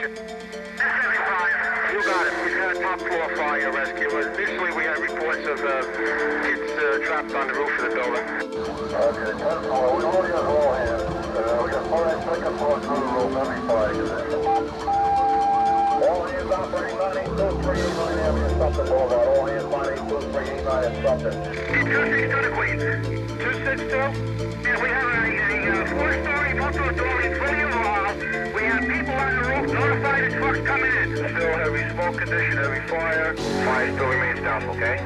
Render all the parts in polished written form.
You got it. We've had a top floor fire rescue. Initially, we had reports of kids trapped on the roof of the building. Okay, 10 floor. We already got all hands. We got fire second floor through the roof. Every fire unit. All hands operating 982-389 Avenue, Sumter Boulevard. All hands 982-389 in Sumter. 262 to Queens. 262? Yeah, we have a four-story multi-dwelling fully involved. We have people on the roof, notified the trucks coming in. Still heavy smoke condition, heavy fire. Fire still remains down, okay?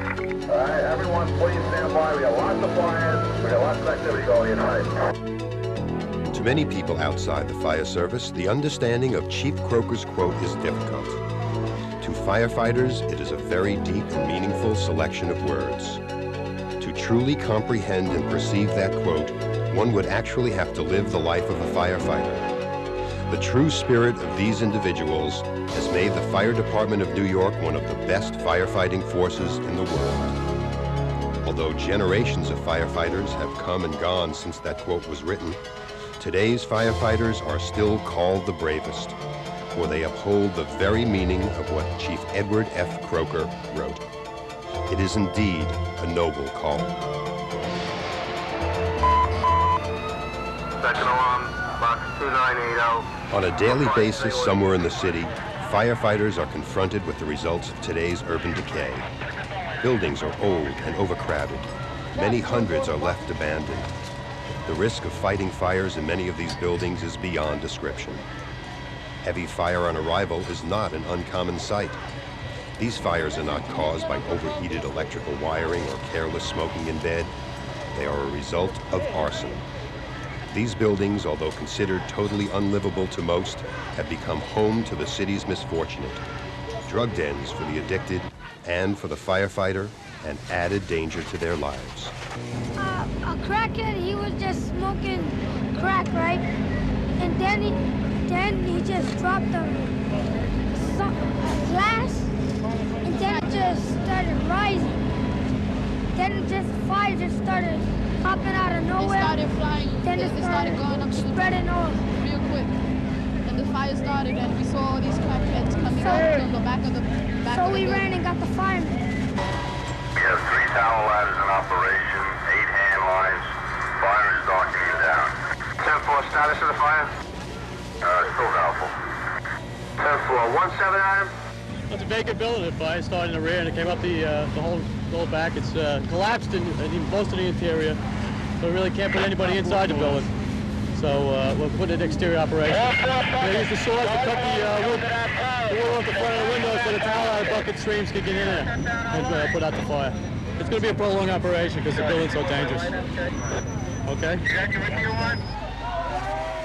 All right, everyone, please stand by. We got lots of fires. We got lots of activity going here tonight. To many people outside the fire service, the understanding of Chief Croker's quote is difficult. To firefighters, it is a very deep and meaningful selection of words. To truly comprehend and perceive that quote, one would actually have to live the life of a firefighter. The true spirit of these individuals has made the Fire Department of New York one of the best firefighting forces in the world. Although generations of firefighters have come and gone since that quote was written, today's firefighters are still called the bravest, for they uphold the very meaning of what Chief Edward F. Croker wrote. It is indeed a noble call. Second alarm, box 2980. On a daily basis somewhere in the city, firefighters are confronted with the results of today's urban decay. Buildings are old and overcrowded. Many hundreds are left abandoned. The risk of fighting fires in many of these buildings is beyond description. Heavy fire on arrival is not an uncommon sight. These fires are not caused by overheated electrical wiring or careless smoking in bed. They are a result of arson. These buildings, although considered totally unlivable to most, have become home to the city's misfortunate. Drug dens for the addicted and for the firefighter, an added danger to their lives. A crackhead, he was just smoking crack, right? And then he just dropped a glass, and then it just started rising. Then fire just started popping out of nowhere. It started flying. Then it started going up to the spreading all real quick. And the fire started, and we saw all these crackheads coming out from the back of the So we ran and got the firemen. We have 3 tower ladders in operation, 8 hand lines. Fire is darkening down. 10-4 status of the fire? Still doubtful. 10-4, 17 Adam? It's a vacant building. The fire started in the rear and it came up the whole back. It's collapsed in most of the interior, so we really can't put anybody inside the building. So we'll put an exterior operation. They use the saws to cut the wood off the front of the window so the towel out of bucket streams can get in there and put out the fire. It's going to be a prolonged operation because the building's so dangerous. Okay?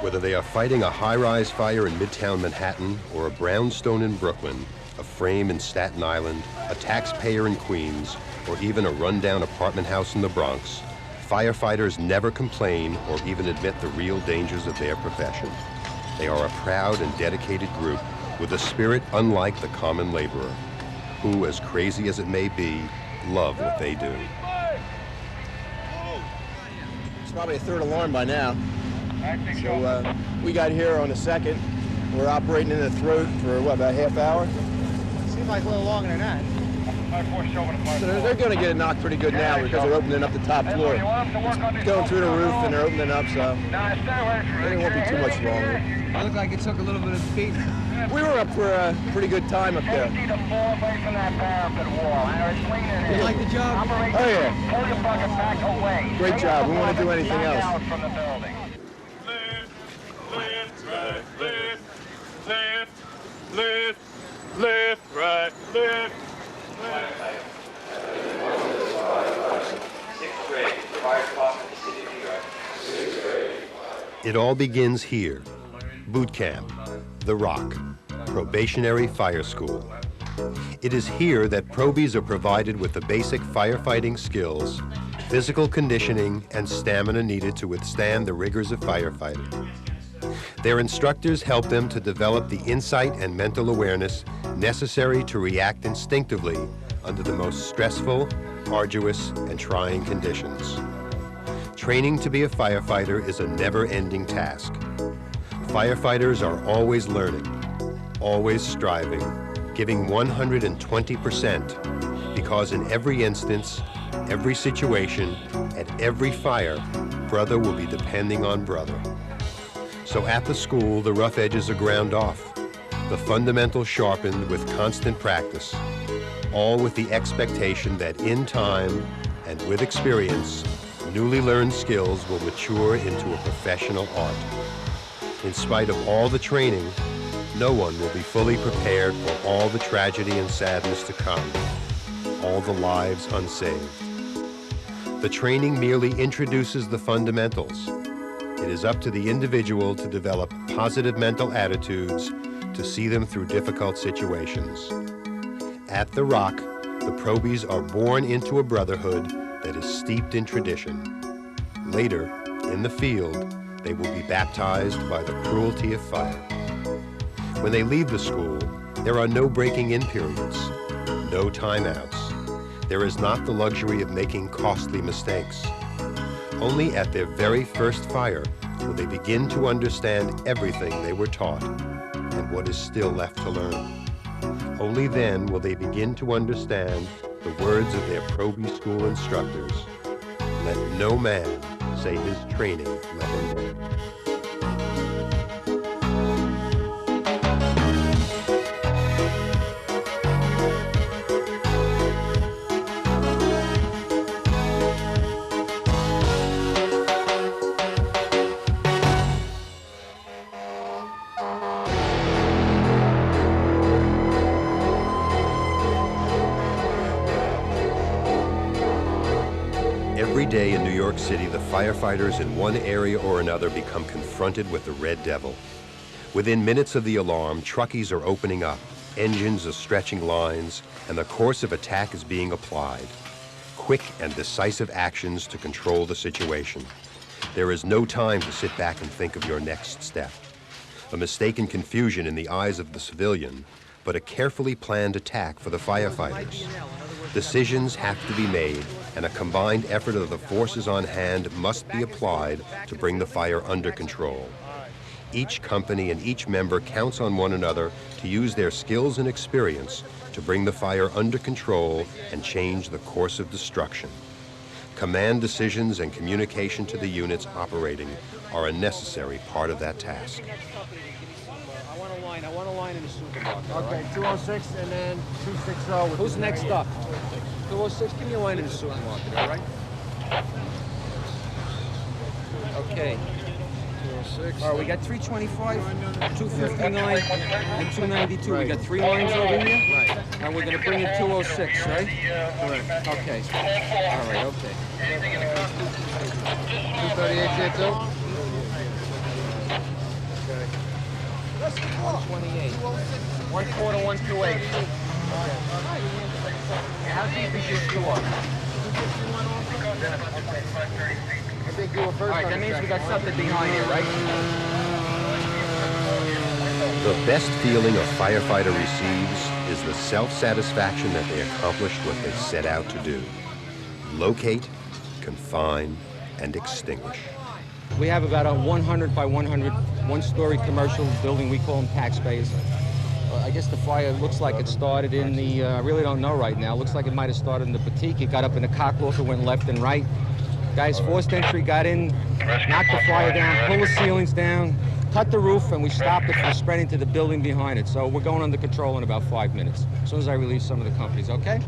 Whether they are fighting a high-rise fire in Midtown Manhattan or a brownstone in Brooklyn, a frame in Staten Island, a taxpayer in Queens, or even a rundown apartment house in the Bronx, firefighters never complain or even admit the real dangers of their profession. They are a proud and dedicated group with a spirit unlike the common laborer, who, as crazy as it may be, love what they do. It's probably a third alarm by now. So we got here on the second. We're operating in the throat for, what, about a half hour? Seems like a little longer than that. So they're going to get it knocked pretty good now because they're opening up the top floor. It's going through the roof and they're opening up, so it won't be too much longer. It looked like it took a little bit of beat. We were up for a pretty good time up there. You like the job? Oh, yeah. Great job. We want to do anything else. Lift, right, lift. It all begins here. Boot camp, The Rock, probationary fire school. It is here that probies are provided with the basic firefighting skills, physical conditioning, and stamina needed to withstand the rigors of firefighting. Their instructors help them to develop the insight and mental awareness necessary to react instinctively under the most stressful, arduous, and trying conditions. Training to be a firefighter is a never-ending task. Firefighters are always learning. always striving, giving 120%, because in every instance, every situation, at every fire, brother will be depending on brother. So at the school, the rough edges are ground off, the fundamentals sharpened with constant practice, all with the expectation that in time and with experience, newly learned skills will mature into a professional art. In spite of all the training, no one will be fully prepared for all the tragedy and sadness to come, all the lives unsaved. The training merely introduces the fundamentals. It is up to the individual to develop positive mental attitudes to see them through difficult situations. At the Rock, the Probies are born into a brotherhood that is steeped in tradition. Later, in the field, they will be baptized by the cruelty of fire. When they leave the school, there are no breaking-in periods, no timeouts. There is not the luxury of making costly mistakes. Only at their very first fire will they begin to understand everything they were taught and what is still left to learn. Only then will they begin to understand the words of their Proby school instructors. Let no man say his training let him down. Every day in New York City, the firefighters in one area or another become confronted with the Red Devil. Within minutes of the alarm, truckies are opening up, engines are stretching lines, and the course of attack is being applied. Quick and decisive actions to control the situation. There is no time to sit back and think of your next step. A mistaken confusion in the eyes of the civilian, but a carefully planned attack for the firefighters. Decisions have to be made, and a combined effort of the forces on hand must be applied to bring the fire under control. Each company and each member counts on one another to use their skills and experience to bring the fire under control and change the course of destruction. Command decisions and communication to the units operating are a necessary part of that task. I want a line in the supermarket. Okay, 206 and then 260. Who's next up? 206, give me a line in the supermarket, all right? Okay. 206. All right, we got 325, 259, and 292. We got 3 lines over here. Right. And we're going to bring in 206, right? Correct. Okay. All right, okay. 238 here too? 128. 1/4, 128. How deep is your store? I think you were first. All right, that means we got something behind here, right? The best feeling a firefighter receives is the self-satisfaction that they accomplished what they set out to do. Locate, confine, and extinguish. We have about a 100 by 100 one-story commercial building. We call them tax bays. I guess the fire looks like it started in the, I really don't know right now. Looks like it might have started in the boutique. It got up in the cockloft, it went left and right. Guys, forced entry, got in, knocked the fire down, pulled the ceilings down, cut the roof, and we stopped it from spreading to the building behind it. So we're going under control in about 5 minutes, as soon as I release some of the companies, okay?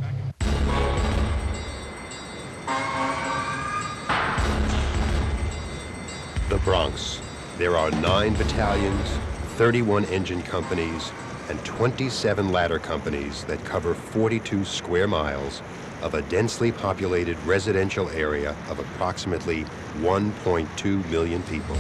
The Bronx. There are 9 battalions, 31 engine companies, and 27 ladder companies that cover 42 square miles of a densely populated residential area of approximately 1.2 million people.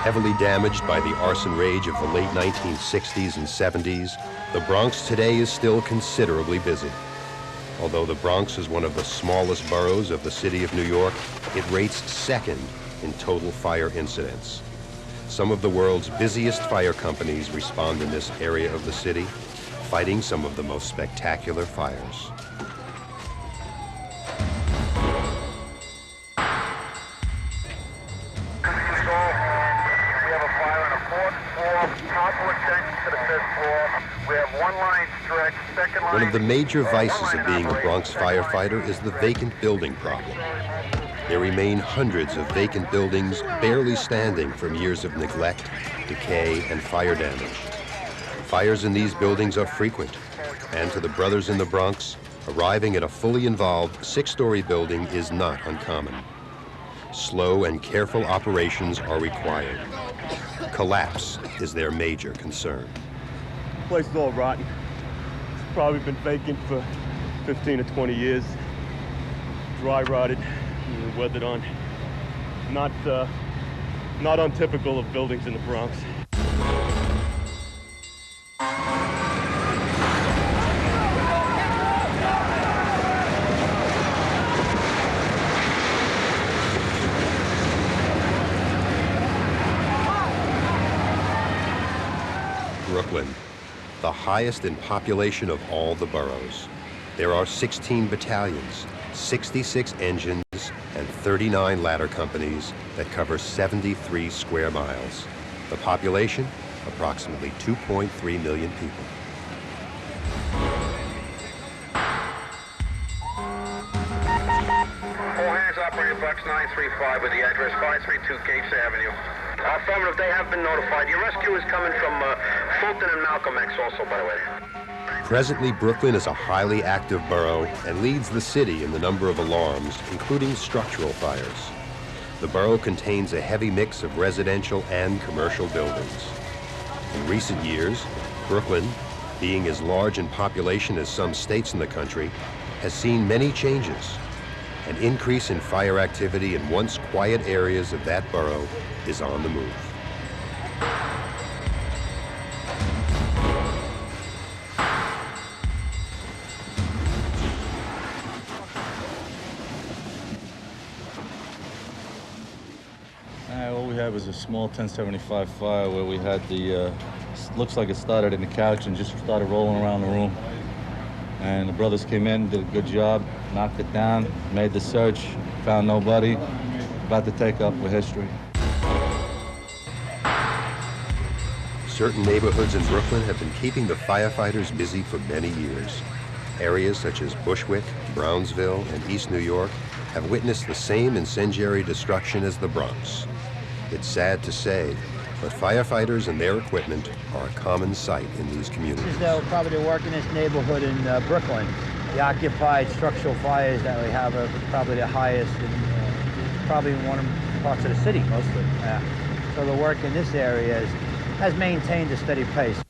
Heavily damaged by the arson rage of the late 1960s and 70s, the Bronx today is still considerably busy. Although the Bronx is one of the smallest boroughs of the city of New York, it rates second in total fire incidents. Some of the world's busiest fire companies respond in this area of the city, fighting some of the most spectacular fires. fourth floor, powerful extension to the fifth floor. We have one line stretch, second line. One of the major vices of being a Bronx firefighter is the vacant building problem. There remain hundreds of vacant buildings barely standing from years of neglect, decay, and fire damage. Fires in these buildings are frequent, and to the brothers in the Bronx, arriving at a fully involved 6-story building is not uncommon. Slow and careful operations are required. Collapse is their major concern. The place is all rotten. It's probably been vacant for 15 or 20 years. Dry rotted, weathered on. Not untypical of buildings in the Bronx. Brooklyn, the highest in population of all the boroughs. There are 16 battalions, 66 engines, and 39 ladder companies that cover 73 square miles. The population, approximately 2.3 million people. All hands operating Box 935 with the address 532 Gates Avenue. Affirmative, they have been notified. Your rescue is coming from Fulton and Malcolm X also, by the way. Presently, Brooklyn is a highly active borough and leads the city in the number of alarms, including structural fires. The borough contains a heavy mix of residential and commercial buildings. In recent years, Brooklyn, being as large in population as some states in the country, has seen many changes. An increase in fire activity in once quiet areas of that borough is on the move. All we had was a small 1075 fire where we had the, looks like it started in the couch and just started rolling around the room. And the brothers came in, did a good job, knocked it down, made the search, found nobody. About to take up with history. Certain neighborhoods in Brooklyn have been keeping the firefighters busy for many years. Areas such as Bushwick, Brownsville, and East New York have witnessed the same incendiary destruction as the Bronx. It's sad to say, but firefighters and their equipment are a common sight in these communities. This is probably the work in this neighborhood in Brooklyn. The occupied structural fires that we have are probably the highest in probably in one of the parts of the city, mostly. So the work in this area has maintained a steady pace.